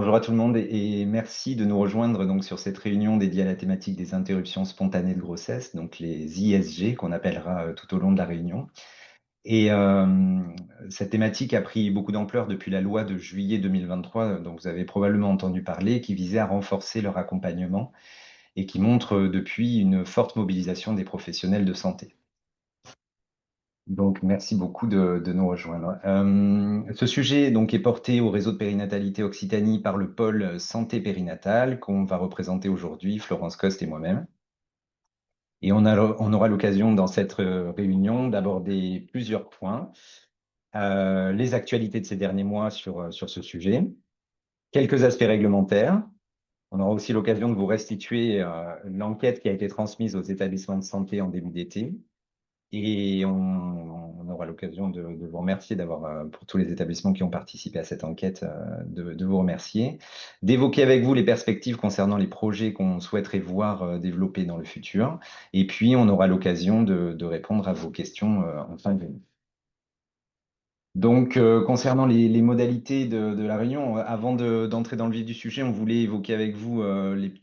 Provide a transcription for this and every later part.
Bonjour à tout le monde et merci de nous rejoindre donc sur cette réunion dédiée à la thématique des interruptions spontanées de grossesse, donc les ISG qu'on appellera tout au long de la réunion. Et cette thématique a pris beaucoup d'ampleur depuis la loi de juillet 2023, dont vous avez probablement entendu parler, qui visait à renforcer leur accompagnement et qui montre depuis une forte mobilisation des professionnels de santé. Donc, merci beaucoup de nous rejoindre. Ce sujet donc, est porté au réseau de périnatalité Occitanie par le pôle santé périnatale qu'on va représenter aujourd'hui, Florence Coste et moi-même. Et on aura l'occasion dans cette réunion d'aborder plusieurs points. Les actualités de ces derniers mois sur ce sujet, quelques aspects réglementaires. On aura aussi l'occasion de vous restituer l'enquête qui a été transmise aux établissements de santé en début d'été. Et on aura l'occasion de vous remercier d'avoir, pour tous les établissements qui ont participé à cette enquête, de vous remercier, d'évoquer avec vous les perspectives concernant les projets qu'on souhaiterait voir développés dans le futur. Et puis, on aura l'occasion de répondre à vos questions en fin de réunion. Donc, concernant les modalités de la réunion, avant d'entrer dans le vif du sujet, on voulait évoquer avec vous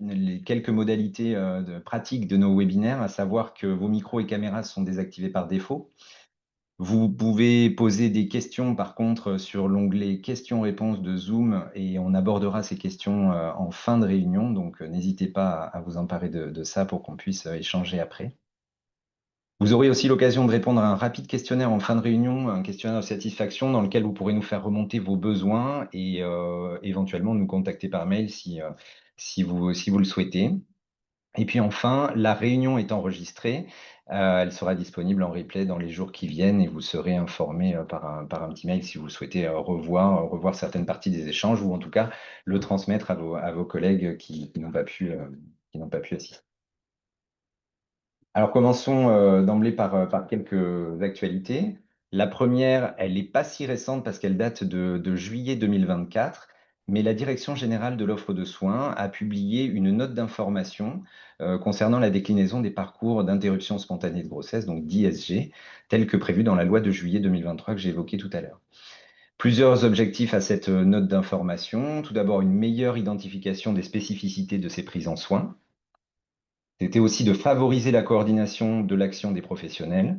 les quelques modalités pratiques de nos webinaires, à savoir que vos micros et caméras sont désactivés par défaut. Vous pouvez poser des questions, par contre, sur l'onglet questions-réponses de Zoom et on abordera ces questions en fin de réunion. Donc, n'hésitez pas à vous emparer de ça pour qu'on puisse échanger après. Vous aurez aussi l'occasion de répondre à un rapide questionnaire en fin de réunion, un questionnaire de satisfaction dans lequel vous pourrez nous faire remonter vos besoins et éventuellement nous contacter par mail si vous le souhaitez. Et puis enfin, la réunion est enregistrée. Elle sera disponible en replay dans les jours qui viennent et vous serez informé par un petit mail si vous souhaitez revoir certaines parties des échanges ou en tout cas le transmettre à vos collègues qui n'ont pas pu assister. Alors commençons d'emblée par quelques actualités. La première, elle n'est pas si récente parce qu'elle date de juillet 2024, mais la Direction générale de l'offre de soins a publié une note d'information concernant la déclinaison des parcours d'interruption spontanée de grossesse, donc d'ISG, tel que prévu dans la loi de juillet 2023 que j'ai évoquée tout à l'heure. Plusieurs objectifs à cette note d'information. Tout d'abord, une meilleure identification des spécificités de ces prises en soins. C'était aussi de favoriser la coordination de l'action des professionnels,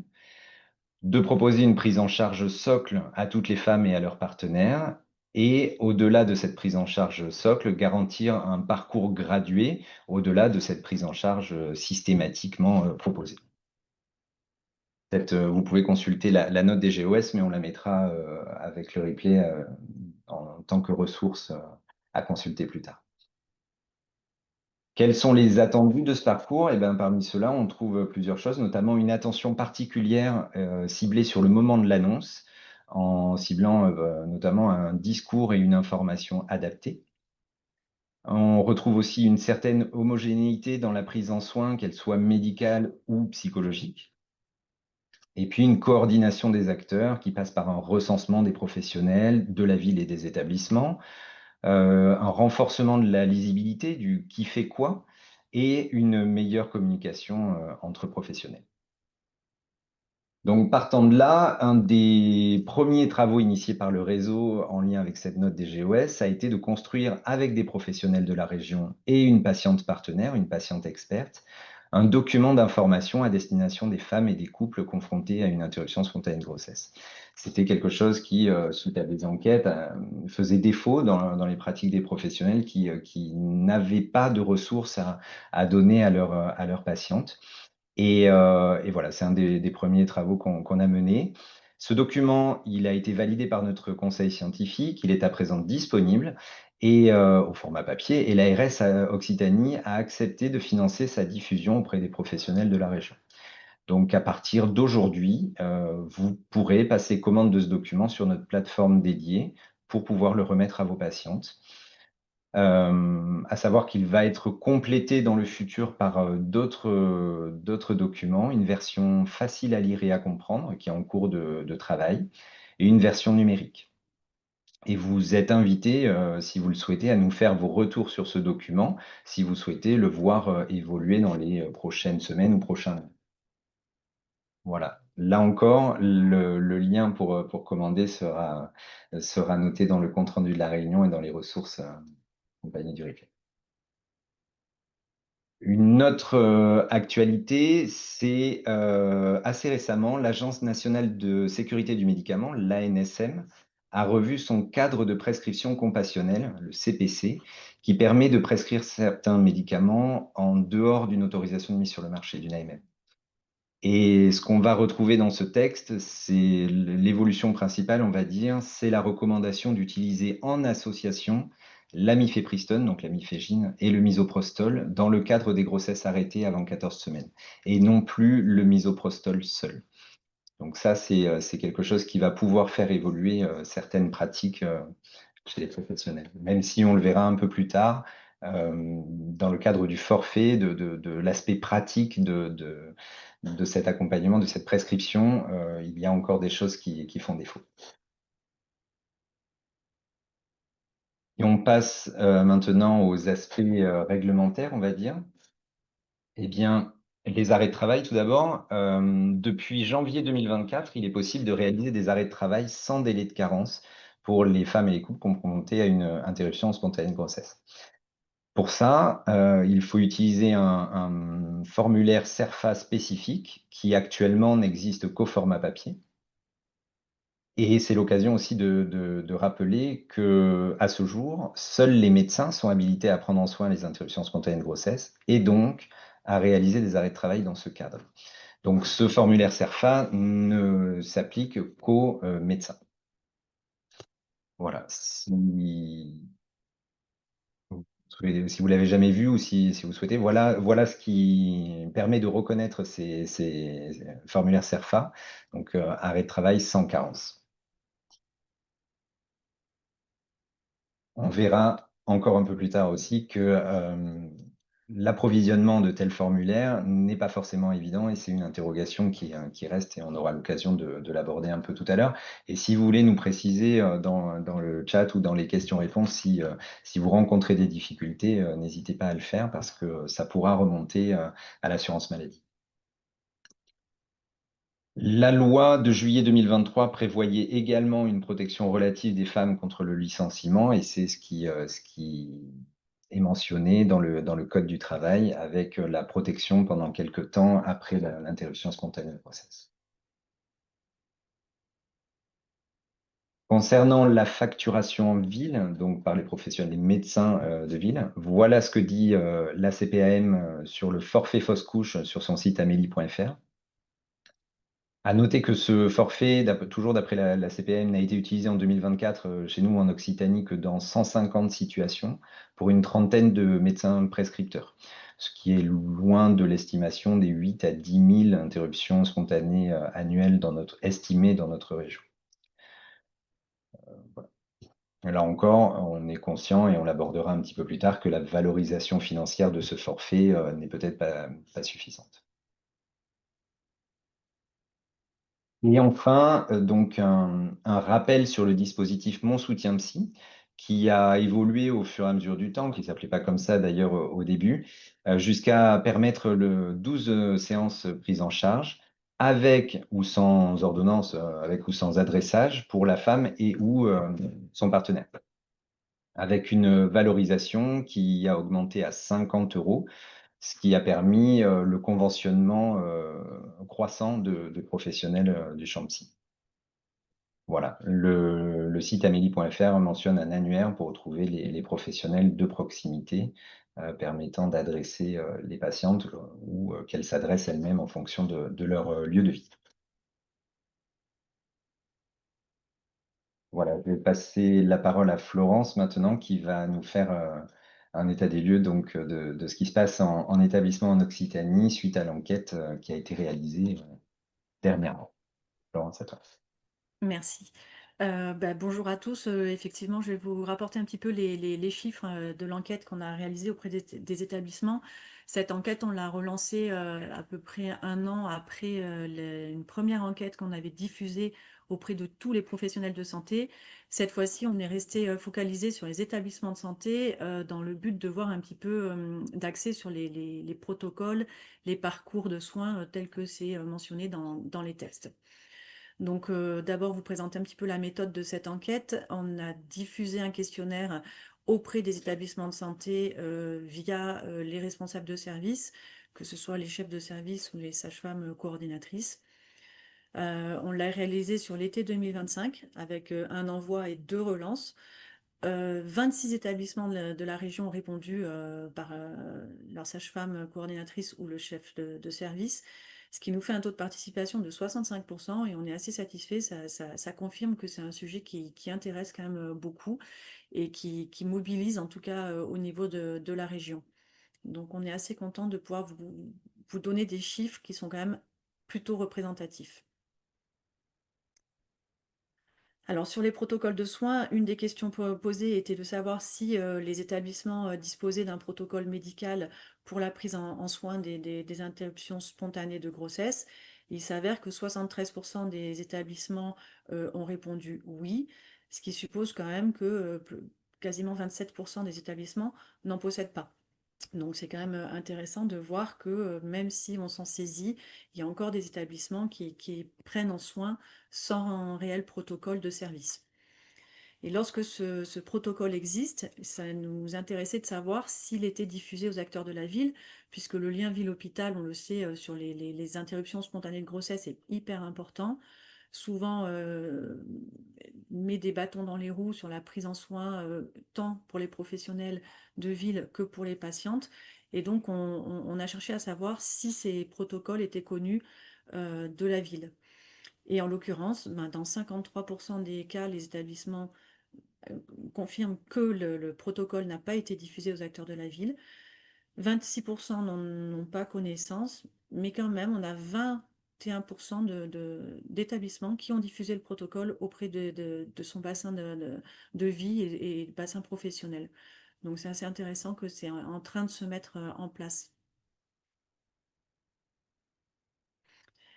de proposer une prise en charge socle à toutes les femmes et à leurs partenaires, et au-delà de cette prise en charge socle, garantir un parcours gradué au-delà de cette prise en charge systématiquement proposée. Vous pouvez consulter la note des GOS, mais on la mettra avec le replay en tant que ressource à consulter plus tard. Quels sont les attendus de ce parcours? Eh bien, parmi ceux-là, on trouve plusieurs choses, notamment une attention particulière ciblée sur le moment de l'annonce, en ciblant notamment un discours et une information adaptés. On retrouve aussi une certaine homogénéité dans la prise en soin, qu'elle soit médicale ou psychologique. Et puis une coordination des acteurs qui passe par un recensement des professionnels de la ville et des établissements, un renforcement de la lisibilité du qui fait quoi et une meilleure communication entre professionnels. Donc, partant de là, un des premiers travaux initiés par le réseau en lien avec cette note des GOS a été de construire avec des professionnels de la région et une patiente partenaire, une patiente experte, un document d'information à destination des femmes et des couples confrontés à une interruption spontanée de grossesse. C'était quelque chose qui, suite à des enquêtes, faisait défaut dans les pratiques des professionnels qui n'avaient pas de ressources à donner à leurs patientes. Et voilà, c'est un des premiers travaux qu'on a menés. Ce document, il a été validé par notre conseil scientifique, il est à présent disponible et au format papier et l'ARS Occitanie a accepté de financer sa diffusion auprès des professionnels de la région. Donc à partir d'aujourd'hui, vous pourrez passer commande de ce document sur notre plateforme dédiée pour pouvoir le remettre à vos patientes. À savoir qu'il va être complété dans le futur par d'autres documents, une version facile à lire et à comprendre qui est en cours de travail et une version numérique. Et vous êtes invité, si vous le souhaitez, à nous faire vos retours sur ce document, si vous souhaitez le voir évoluer dans les prochaines semaines ou prochains mois. Voilà. Là encore, le lien pour commander sera noté dans le compte rendu de la réunion et dans les ressources compagnie du replay. Une autre actualité, c'est assez récemment, l'Agence nationale de sécurité du médicament, l'ANSM, a revu son cadre de prescription compassionnelle, le CPC, qui permet de prescrire certains médicaments en dehors d'une autorisation de mise sur le marché, d'une AMM. Et ce qu'on va retrouver dans ce texte, c'est l'évolution principale, on va dire, c'est la recommandation d'utiliser en association la mifepristone, donc la mifégine, et le misoprostol dans le cadre des grossesses arrêtées avant 14 semaines, et non plus le misoprostol seul. Donc ça, c'est quelque chose qui va pouvoir faire évoluer certaines pratiques chez les professionnels, même si on le verra un peu plus tard dans le cadre du forfait, de l'aspect pratique de cet accompagnement, de cette prescription, il y a encore des choses qui font défaut. Et on passe maintenant aux aspects réglementaires, on va dire. Eh bien, les arrêts de travail, tout d'abord. Depuis janvier 2024, il est possible de réaliser des arrêts de travail sans délai de carence pour les femmes et les couples confrontés à une interruption spontanée de grossesse. Pour ça, il faut utiliser un formulaire CERFA spécifique qui actuellement n'existe qu'au format papier. Et c'est l'occasion aussi de rappeler qu'à ce jour, seuls les médecins sont habilités à prendre en soin les interruptions spontanées de grossesse et donc à réaliser des arrêts de travail dans ce cadre. Donc ce formulaire CERFA ne s'applique qu'aux médecins. Voilà. Si vous l'avez jamais vu ou si vous souhaitez, voilà ce qui permet de reconnaître ces formulaires CERFA, donc arrêt de travail sans carence. On verra encore un peu plus tard aussi que l'approvisionnement de tels formulaires n'est pas forcément évident et c'est une interrogation qui reste et on aura l'occasion de l'aborder un peu tout à l'heure. Et si vous voulez nous préciser dans le chat ou dans les questions-réponses si vous rencontrez des difficultés, n'hésitez pas à le faire parce que ça pourra remonter à l'assurance maladie. La loi de juillet 2023 prévoyait également une protection relative des femmes contre le licenciement et c'est ce qui est mentionné dans le Code du travail avec la protection pendant quelque temps après l'interruption spontanée de grossesse. Concernant la facturation en ville, donc par les professionnels, les médecins de ville, voilà ce que dit la CPAM sur le forfait fausse couche sur son site amélie.fr. À noter que ce forfait, toujours d'après la CPM, n'a été utilisé en 2024 chez nous en Occitanie que dans 150 situations pour une trentaine de médecins prescripteurs, ce qui est loin de l'estimation des 8 à 10 000 interruptions spontanées annuelles estimées dans notre région. Voilà. Là encore, on est conscient et on l'abordera un petit peu plus tard que la valorisation financière de ce forfait n'est peut-être pas suffisante. Et enfin, donc un rappel sur le dispositif Mon soutien psy, qui a évolué au fur et à mesure du temps, qui ne s'appelait pas comme ça d'ailleurs au début, jusqu'à permettre 12 séances prises en charge, avec ou sans ordonnance, avec ou sans adressage pour la femme et ou son partenaire, avec une valorisation qui a augmenté à 50 euros, ce qui a permis le conventionnement croissant de professionnels du champ psy. Voilà, le site amélie.fr mentionne un annuaire pour retrouver les professionnels de proximité permettant d'adresser les patientes ou qu'elles s'adressent elles-mêmes en fonction de leur lieu de vie. Voilà, je vais passer la parole à Florence maintenant qui va nous faire un état des lieux donc, de ce qui se passe en établissement en Occitanie suite à l'enquête qui a été réalisée dernièrement. Florence, à toi. Merci. Bonjour à tous. Effectivement, je vais vous rapporter un petit peu les chiffres de l'enquête qu'on a réalisée auprès des établissements. Cette enquête, on l'a relancée à peu près un an après une première enquête qu'on avait diffusée auprès de tous les professionnels de santé. Cette fois-ci, on est resté focalisé sur les établissements de santé dans le but de voir un petit peu d'accès sur les protocoles, les parcours de soins tels que c'est mentionné dans les tests. Donc, d'abord, vous présenter un petit peu la méthode de cette enquête. On a diffusé un questionnaire auprès des établissements de santé via les responsables de service, que ce soit les chefs de service ou les sages-femmes coordinatrices. On l'a réalisé sur l'été 2025 avec un envoi et 2 relances. 26 établissements de la région ont répondu par leur sage-femme coordinatrice ou le chef de service, ce qui nous fait un taux de participation de 65% et on est assez satisfait. Ça confirme que c'est un sujet qui intéresse quand même beaucoup et qui mobilise en tout cas au niveau de la région. Donc on est assez content de pouvoir vous donner des chiffres qui sont quand même plutôt représentatifs. Alors sur les protocoles de soins, une des questions posées était de savoir si les établissements disposaient d'un protocole médical pour la prise en soin des interruptions spontanées de grossesse. Il s'avère que 73% des établissements ont répondu oui, ce qui suppose quand même que quasiment 27% des établissements n'en possèdent pas. Donc c'est quand même intéressant de voir que même si on s'en saisit, il y a encore des établissements qui prennent en soin sans un réel protocole de service. Et lorsque ce protocole existe, ça nous intéressait de savoir s'il était diffusé aux acteurs de la ville, puisque le lien ville-hôpital, on le sait, sur les interruptions spontanées de grossesse est hyper important. Souvent, met des bâtons dans les roues sur la prise en soin, tant pour les professionnels de ville que pour les patientes. Et donc, on a cherché à savoir si ces protocoles étaient connus de la ville. Et en l'occurrence, ben, dans 53% des cas, les établissements confirment que le protocole n'a pas été diffusé aux acteurs de la ville. 26% n'en ont pas connaissance, mais quand même, on a 21% d'établissements qui ont diffusé le protocole auprès de son bassin de vie et bassin professionnel. Donc c'est assez intéressant que c'est en train de se mettre en place.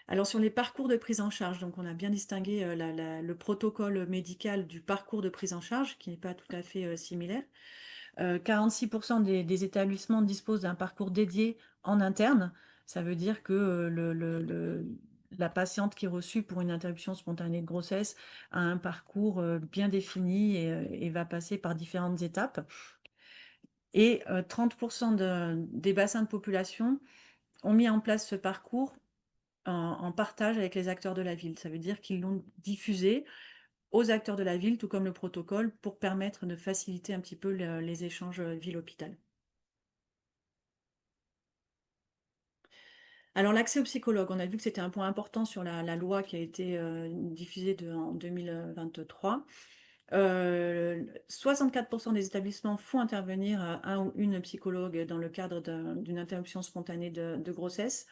Alors sur les parcours de prise en charge, donc on a bien distingué le protocole médical du parcours de prise en charge, qui n'est pas tout à fait similaire. 46% des établissements disposent d'un parcours dédié en interne. Ça veut dire que la patiente qui est reçue pour une interruption spontanée de grossesse a un parcours bien défini et va passer par différentes étapes. Et 30% des bassins de population ont mis en place ce parcours en partage avec les acteurs de la ville. Ça veut dire qu'ils l'ont diffusé aux acteurs de la ville, tout comme le protocole, pour permettre de faciliter un petit peu les échanges ville-hôpital. Alors l'accès aux psychologues, on a vu que c'était un point important sur la loi qui a été diffusée en 2023. 64% des établissements font intervenir un ou une psychologue dans le cadre d'une interruption spontanée de grossesse.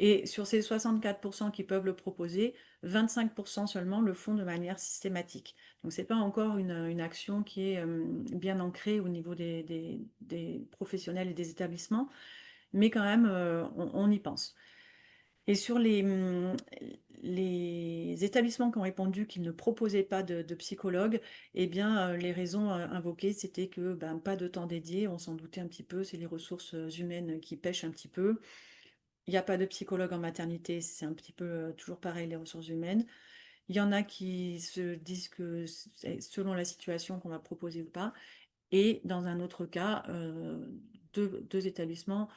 Et sur ces 64% qui peuvent le proposer, 25% seulement le font de manière systématique. Donc ce n'est pas encore une action qui est bien ancrée au niveau des professionnels et des établissements, mais quand même, on y pense. Et sur les établissements qui ont répondu qu'ils ne proposaient pas de psychologue, eh bien, les raisons invoquées, c'était que ben, pas de temps dédié, on s'en doutait un petit peu, c'est les ressources humaines qui pêchent un petit peu. Il n'y a pas de psychologue en maternité, c'est un petit peu toujours pareil, les ressources humaines. Il y en a qui se disent que c'est selon la situation qu'on va proposer ou pas. Et dans un autre cas, deux établissements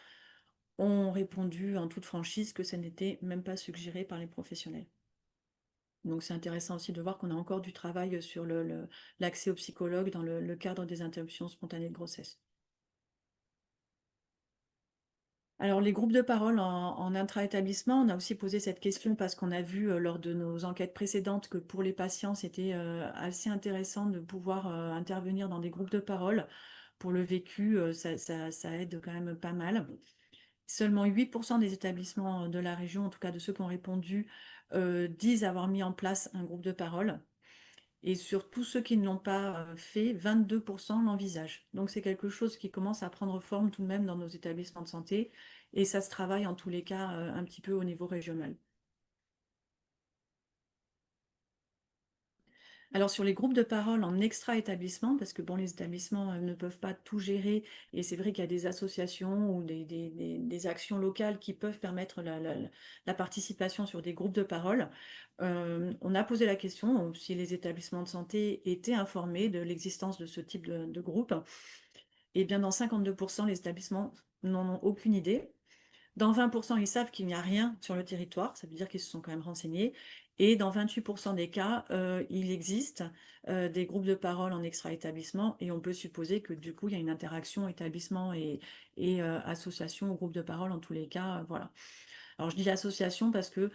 ont répondu en toute franchise que ça n'était même pas suggéré par les professionnels. Donc c'est intéressant aussi de voir qu'on a encore du travail sur l'accès aux psychologues dans le cadre des interruptions spontanées de grossesse. Alors les groupes de parole en intra-établissement, on a aussi posé cette question parce qu'on a vu lors de nos enquêtes précédentes que pour les patients, c'était assez intéressant de pouvoir intervenir dans des groupes de parole. Pour le vécu, ça aide quand même pas mal. Seulement 8% des établissements de la région, en tout cas de ceux qui ont répondu, disent avoir mis en place un groupe de parole. Et sur tous ceux qui ne l'ont pas fait, 22% l'envisagent. Donc c'est quelque chose qui commence à prendre forme tout de même dans nos établissements de santé. Et ça se travaille en tous les cas un petit peu au niveau régional. Alors sur les groupes de parole en extra-établissement, parce que bon, les établissements ne peuvent pas tout gérer, et c'est vrai qu'il y a des associations ou des actions locales qui peuvent permettre la participation sur des groupes de parole. On a posé la question si les établissements de santé étaient informés de l'existence de ce type de groupe. Et bien dans 52%, les établissements n'en ont aucune idée. Dans 20%, ils savent qu'il n'y a rien sur le territoire, ça veut dire qu'ils se sont quand même renseignés. Et dans 28% des cas, il existe des groupes de parole en extra-établissement et on peut supposer que du coup, il y a une interaction établissement et association ou groupe de parole en tous les cas. Voilà. Alors je dis l'association parce que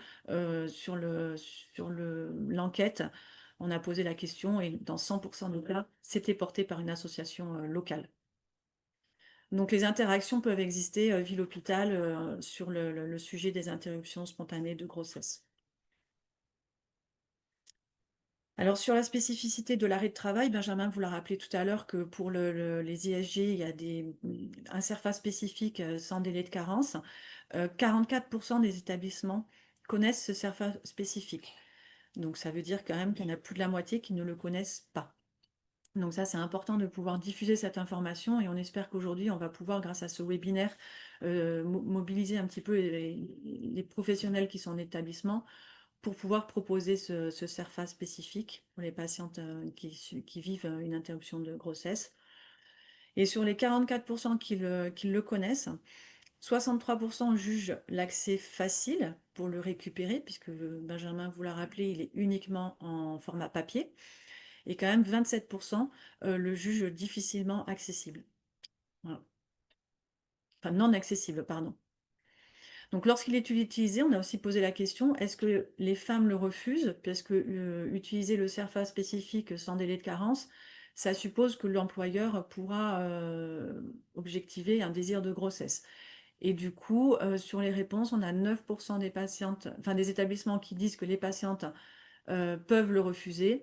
l'enquête, on a posé la question et dans 100% des cas, c'était porté par une association locale. Donc les interactions peuvent exister ville-hôpital sur le sujet des interruptions spontanées de grossesse. Alors sur la spécificité de l'arrêt de travail, Benjamin vous l'a rappelé tout à l'heure que pour les ISG, il y a un CERFA spécifique sans délai de carence. 44% des établissements connaissent ce CERFA spécifique. Donc ça veut dire quand même qu'il y en a plus de la moitié qui ne le connaissent pas. Donc ça, c'est important de pouvoir diffuser cette information et on espère qu'aujourd'hui, on va pouvoir, grâce à ce webinaire, mobiliser un petit peu les professionnels qui sont en établissement pour pouvoir proposer ce CERFA spécifique pour les patientes qui vivent une interruption de grossesse. Et sur les 44% qui le connaissent, 63% jugent l'accès facile pour le récupérer, puisque Benjamin vous l'a rappelé, il est uniquement en format papier. Et quand même 27% le jugent difficilement accessible. Voilà. Enfin, non accessible, pardon. Donc lorsqu'il est utilisé, on a aussi posé la question, est-ce que les femmes le refusent? Parce que utiliser le CERFA spécifique sans délai de carence, ça suppose que l'employeur pourra objectiver un désir de grossesse. Et du coup, sur les réponses, on a 9% des patientes, enfin des établissements qui disent que les patientes peuvent le refuser.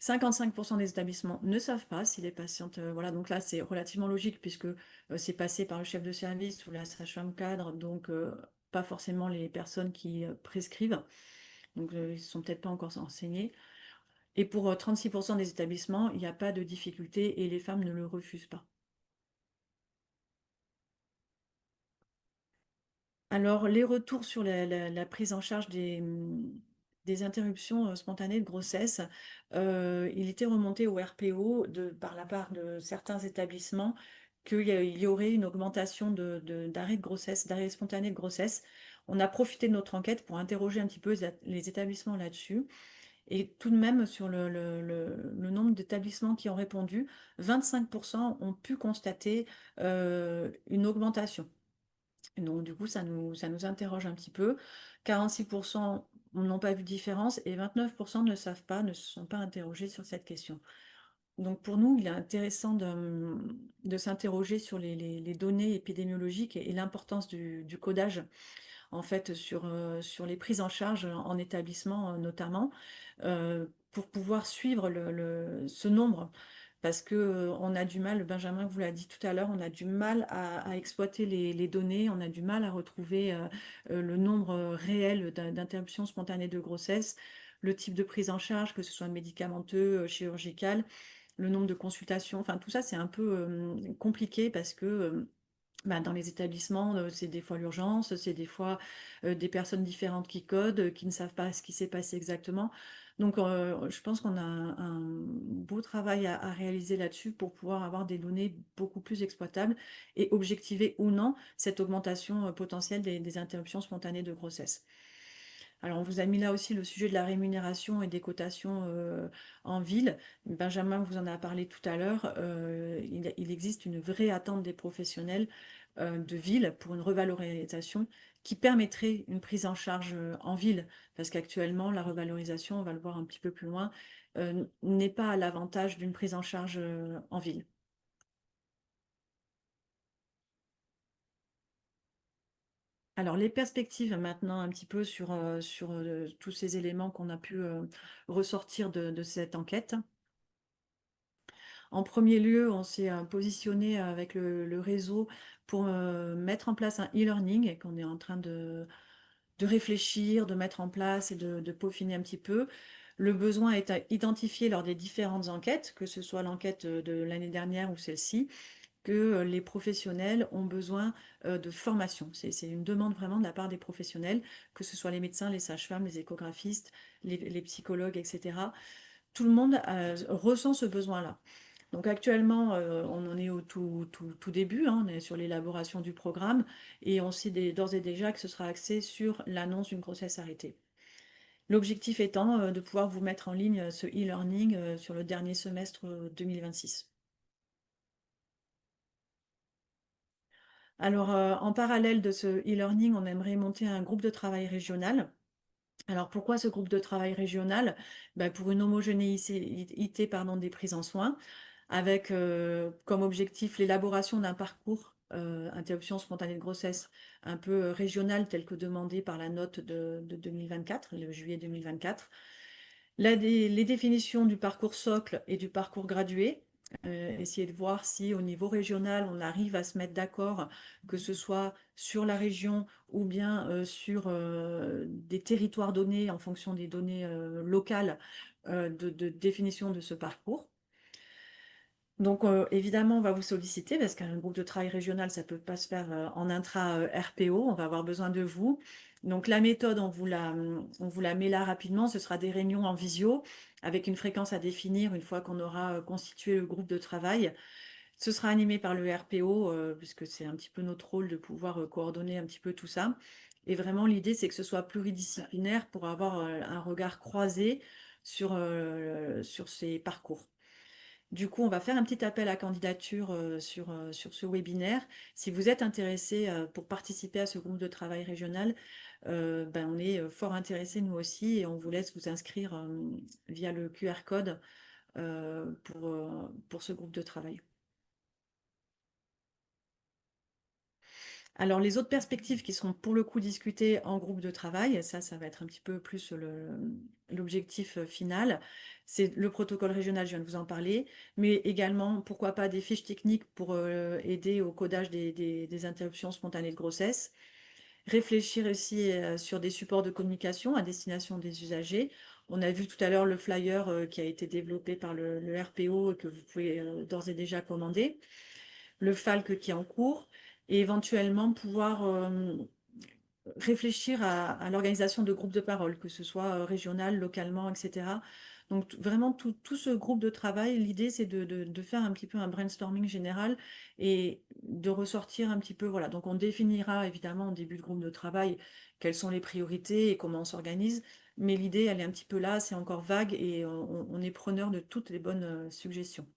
55% des établissements ne savent pas si les patientes, voilà, donc là c'est relativement logique puisque c'est passé par le chef de service ou la sage-femme cadre, donc pas forcément les personnes qui prescrivent, donc ils ne sont peut-être pas encore enseignés. Et pour 36% des établissements, il n'y a pas de difficulté et les femmes ne le refusent pas. Alors, les retours sur la prise en charge des interruptions spontanées de grossesse, il était remonté au RPO par la part de certains établissements qu'il y aurait une augmentation d'arrêts de grossesse, d'arrêts spontanés de grossesse. On a profité de notre enquête pour interroger un petit peu les établissements là-dessus. Et tout de même, sur le nombre d'établissements qui ont répondu, 25% ont pu constater une augmentation. Donc, du coup, ça nous interroge un petit peu. 46% n'ont pas vu de différence et 29% ne savent pas, ne se sont pas interrogés sur cette question. Donc, pour nous, il est intéressant de s'interroger sur les données épidémiologiques et l'importance du codage, en fait, sur les prises en charge en établissement, notamment, pour pouvoir suivre ce nombre parce que on a du mal, Benjamin vous l'a dit tout à l'heure, on a du mal à exploiter les données, on a du mal à retrouver le nombre réel d'interruptions spontanées de grossesse, le type de prise en charge, que ce soit médicamenteux, chirurgical, le nombre de consultations, enfin tout ça c'est un peu compliqué parce que bah, dans les établissements, c'est des fois l'urgence, c'est des fois des personnes différentes qui codent, qui ne savent pas ce qui s'est passé exactement. Donc, je pense qu'on a un beau travail à réaliser là-dessus pour pouvoir avoir des données beaucoup plus exploitables et objectiver ou non cette augmentation potentielle des interruptions spontanées de grossesse. Alors, on vous a mis là aussi le sujet de la rémunération et des cotations en ville. Benjamin vous en a parlé tout à l'heure. Il existe une vraie attente des professionnels de ville pour une revalorisation qui permettrait une prise en charge en ville. Parce qu'actuellement, la revalorisation, on va le voir un petit peu plus loin, n'est pas à l'avantage d'une prise en charge en ville. Alors, les perspectives maintenant un petit peu sur tous ces éléments qu'on a pu ressortir de cette enquête. En premier lieu, on s'est positionné avec le réseau pour mettre en place un e-learning et qu'on est en train de réfléchir, de mettre en place et de peaufiner un petit peu. Le besoin est identifié lors des différentes enquêtes, que ce soit l'enquête de l'année dernière ou celle-ci, que les professionnels ont besoin de formation. C'est une demande vraiment de la part des professionnels, que ce soit les médecins, les sages-femmes, les échographistes, les psychologues, etc. Tout le monde ressent ce besoin-là. Donc actuellement, on en est au tout début, hein, on est sur l'élaboration du programme et on sait d'ores et déjà que ce sera axé sur l'annonce d'une grossesse arrêtée. L'objectif étant de pouvoir vous mettre en ligne ce e-learning sur le dernier semestre 2026. Alors, en parallèle de ce e-learning, on aimerait monter un groupe de travail régional. Alors, pourquoi ce groupe de travail régional? Ben, pour une homogénéité pardon, des prises en soins, avec comme objectif l'élaboration d'un parcours interruption spontanée de grossesse un peu régional tel que demandé par la note de 2024, le juillet 2024. Les définitions du parcours socle et du parcours gradué, essayer de voir si au niveau régional on arrive à se mettre d'accord, que ce soit sur la région ou bien sur des territoires donnés en fonction des données locales de définition de ce parcours. Donc, évidemment, on va vous solliciter parce qu'un groupe de travail régional, ça ne peut pas se faire en intra-RPO. On va avoir besoin de vous. Donc, la méthode, on vous la met là rapidement. Ce sera des réunions en visio avec une fréquence à définir une fois qu'on aura constitué le groupe de travail. Ce sera animé par le RPO puisque c'est un petit peu notre rôle de pouvoir coordonner un petit peu tout ça. Et vraiment, l'idée, c'est que ce soit pluridisciplinaire pour avoir un regard croisé sur ces parcours. Du coup, on va faire un petit appel à candidature sur ce webinaire. Si vous êtes intéressé pour participer à ce groupe de travail régional, ben, on est fort intéressés nous aussi et on vous laisse vous inscrire via le QR code pour ce groupe de travail. Alors, les autres perspectives qui seront pour le coup discutées en groupe de travail, ça va être un petit peu plus l'objectif final. C'est le protocole régional, je viens de vous en parler, mais également, pourquoi pas, des fiches techniques pour aider au codage des interruptions spontanées de grossesse. Réfléchir aussi sur des supports de communication à destination des usagers. On a vu tout à l'heure le flyer qui a été développé par le RPO et que vous pouvez d'ores et déjà commander. Le FALC qui est en cours et éventuellement pouvoir réfléchir à l'organisation de groupes de parole, que ce soit régional, localement, etc. Donc vraiment tout ce groupe de travail, l'idée c'est de faire un petit peu un brainstorming général et de ressortir un petit peu, voilà. Donc on définira évidemment au début de groupe de travail quelles sont les priorités et comment on s'organise, mais l'idée elle est un petit peu là, c'est encore vague et on est preneur de toutes les bonnes suggestions.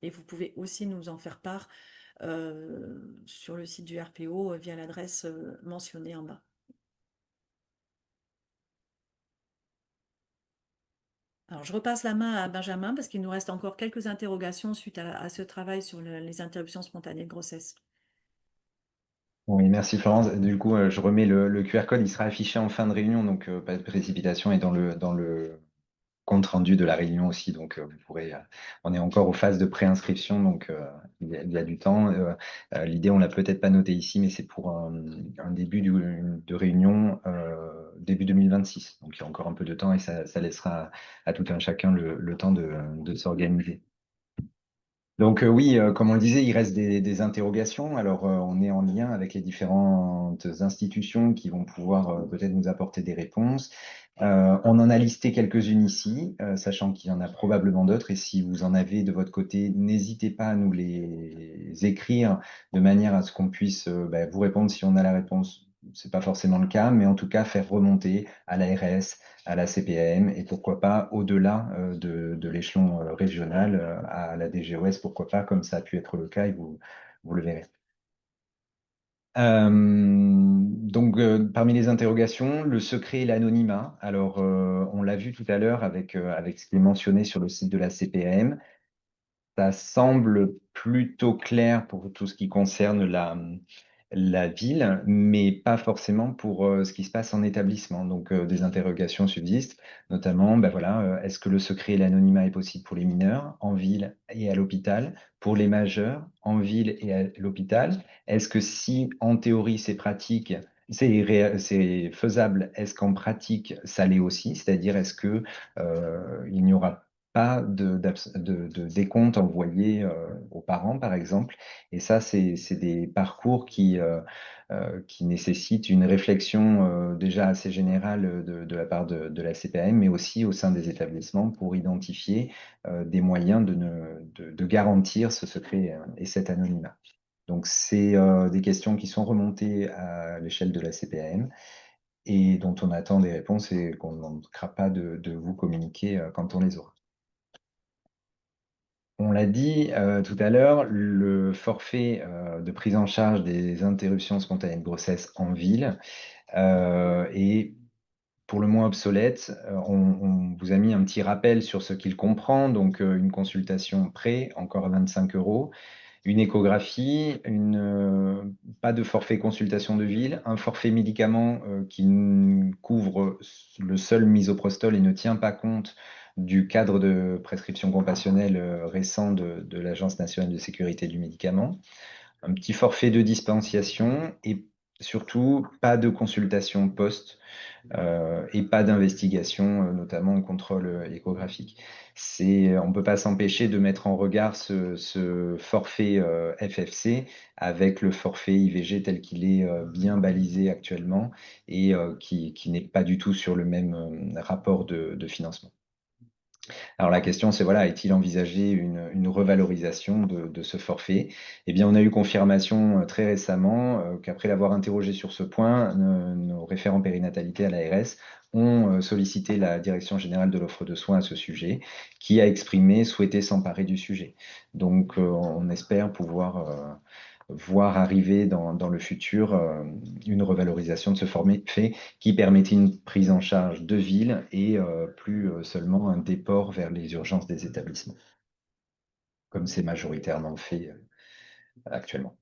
Et vous pouvez aussi nous en faire part sur le site du RPO via l'adresse mentionnée en bas. Alors, je repasse la main à Benjamin parce qu'il nous reste encore quelques interrogations suite à ce travail sur les interruptions spontanées de grossesse. Oui, merci Florence. Du coup, je remets le QR code, il sera affiché en fin de réunion, donc pas de précipitation, et dans le compte rendu de la réunion aussi. Donc, vous pourrez. On est encore aux phases de préinscription, donc il y a du temps. L'idée, on l'a peut-être pas noté ici, mais c'est pour un début de réunion début 2026. Donc, il y a encore un peu de temps et ça laissera à tout un chacun le temps de s'organiser. Donc oui, comme on le disait, il reste des interrogations. Alors on est en lien avec les différentes institutions qui vont pouvoir peut-être nous apporter des réponses. On en a listé quelques-unes ici, sachant qu'il y en a probablement d'autres. Et si vous en avez de votre côté, n'hésitez pas à nous les écrire de manière à ce qu'on puisse vous répondre si on a la réponse. C'est pas forcément le cas, mais en tout cas faire remonter à l'ARS, à la CPAM et pourquoi pas au-delà de l'échelon régional à la DGOS, pourquoi pas, comme ça a pu être le cas et vous le verrez. Donc, parmi les interrogations, le secret et l'anonymat. Alors, on l'a vu tout à l'heure avec ce qui est mentionné sur le site de la CPAM. Ça semble plutôt clair pour tout ce qui concerne la ville, mais pas forcément pour ce qui se passe en établissement. Donc, des interrogations subsistent, notamment, ben voilà, est-ce que le secret et l'anonymat est possible pour les mineurs en ville et à l'hôpital, pour les majeurs en ville et à l'hôpital? Est-ce que si, en théorie, c'est pratique, C'est faisable. Est-ce qu'en pratique, ça l'est aussi? C'est-à-dire, est-ce que il n'y aura pas de décompte envoyé aux parents, par exemple? Et ça, c'est des parcours qui nécessitent une réflexion déjà assez générale de la part de la CPAM, mais aussi au sein des établissements pour identifier des moyens de garantir ce secret et cet anonymat. Donc, c'est des questions qui sont remontées à l'échelle de la CPAM et dont on attend des réponses et qu'on ne manquera pas de vous communiquer quand on les aura. On l'a dit tout à l'heure, le forfait de prise en charge des interruptions spontanées de grossesse en ville est pour le moins obsolète. On vous a mis un petit rappel sur ce qu'il comprend, donc une consultation pré, encore à 25 €. Une échographie, pas de forfait consultation de ville, un forfait médicaments qui couvre le seul misoprostol et ne tient pas compte du cadre de prescription compassionnelle récent de l'Agence nationale de sécurité du médicament, un petit forfait de dispensation et surtout pas de consultation post et pas d'investigation, notamment au contrôle échographique. On ne peut pas s'empêcher de mettre en regard ce forfait FFC avec le forfait IVG tel qu'il est bien balisé actuellement et qui n'est pas du tout sur le même rapport de financement. Alors la question, c'est voilà, est-il envisagé une revalorisation de ce forfait? Eh bien, on a eu confirmation très récemment qu'après l'avoir interrogé sur ce point, nos référents périnatalité à l'ARS ont sollicité la Direction générale de l'offre de soins à ce sujet, qui a exprimé souhaiter s'emparer du sujet. Donc, on espère pouvoir voir arriver dans le futur une revalorisation de ce forfait qui permettait une prise en charge de ville et plus seulement un déport vers les urgences des établissements, comme c'est majoritairement fait actuellement.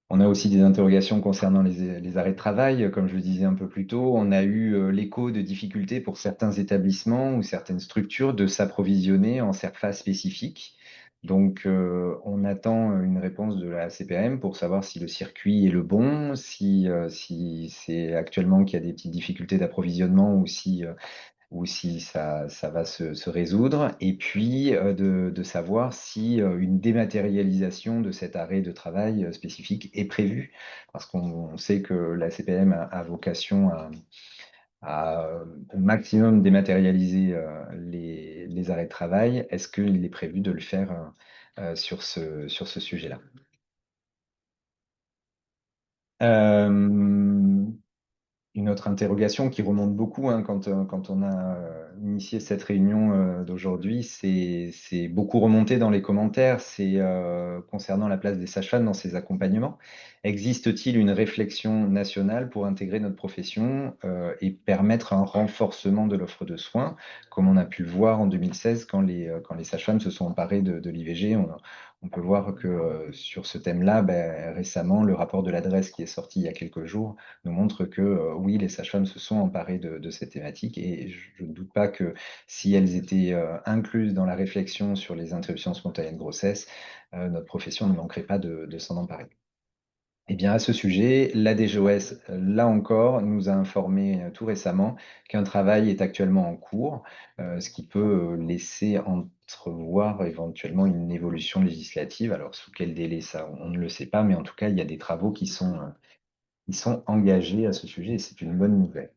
On a aussi des interrogations concernant les arrêts de travail. Comme je le disais un peu plus tôt, on a eu l'écho de difficultés pour certains établissements ou certaines structures de s'approvisionner en CERFA spécifiques. Donc, on attend une réponse de la CPAM pour savoir si le circuit est le bon, si c'est actuellement qu'il y a des petites difficultés d'approvisionnement ou si ça va se résoudre. Et puis, de savoir si une dématérialisation de cet arrêt de travail spécifique est prévue. Parce qu'on sait que la CPM a vocation à au maximum dématérialiser les arrêts de travail. Est-ce qu'il est prévu de le faire sur ce sujet-là? Une autre interrogation qui remonte beaucoup, hein, quand on a initié cette réunion d'aujourd'hui, c'est beaucoup remonté dans les commentaires, c'est concernant la place des sages-femmes dans ces accompagnements. Existe-t-il une réflexion nationale pour intégrer notre profession et permettre un renforcement de l'offre de soins, comme on a pu le voir en 2016 quand les sages-femmes se sont emparées de l'IVG? On peut voir que sur ce thème-là, récemment, le rapport de l'adresse qui est sorti il y a quelques jours nous montre que oui, les sages-femmes se sont emparées de cette thématique et je ne doute pas que si elles étaient incluses dans la réflexion sur les interruptions spontanées de grossesse, notre profession ne manquerait pas de s'en emparer. Eh bien, à ce sujet, la DGOS, là encore, nous a informé tout récemment qu'un travail est actuellement en cours, ce qui peut laisser entrevoir éventuellement une évolution législative. Alors, sous quel délai, ça, on ne le sait pas, mais en tout cas, il y a des travaux qui sont engagés à ce sujet et c'est une bonne nouvelle.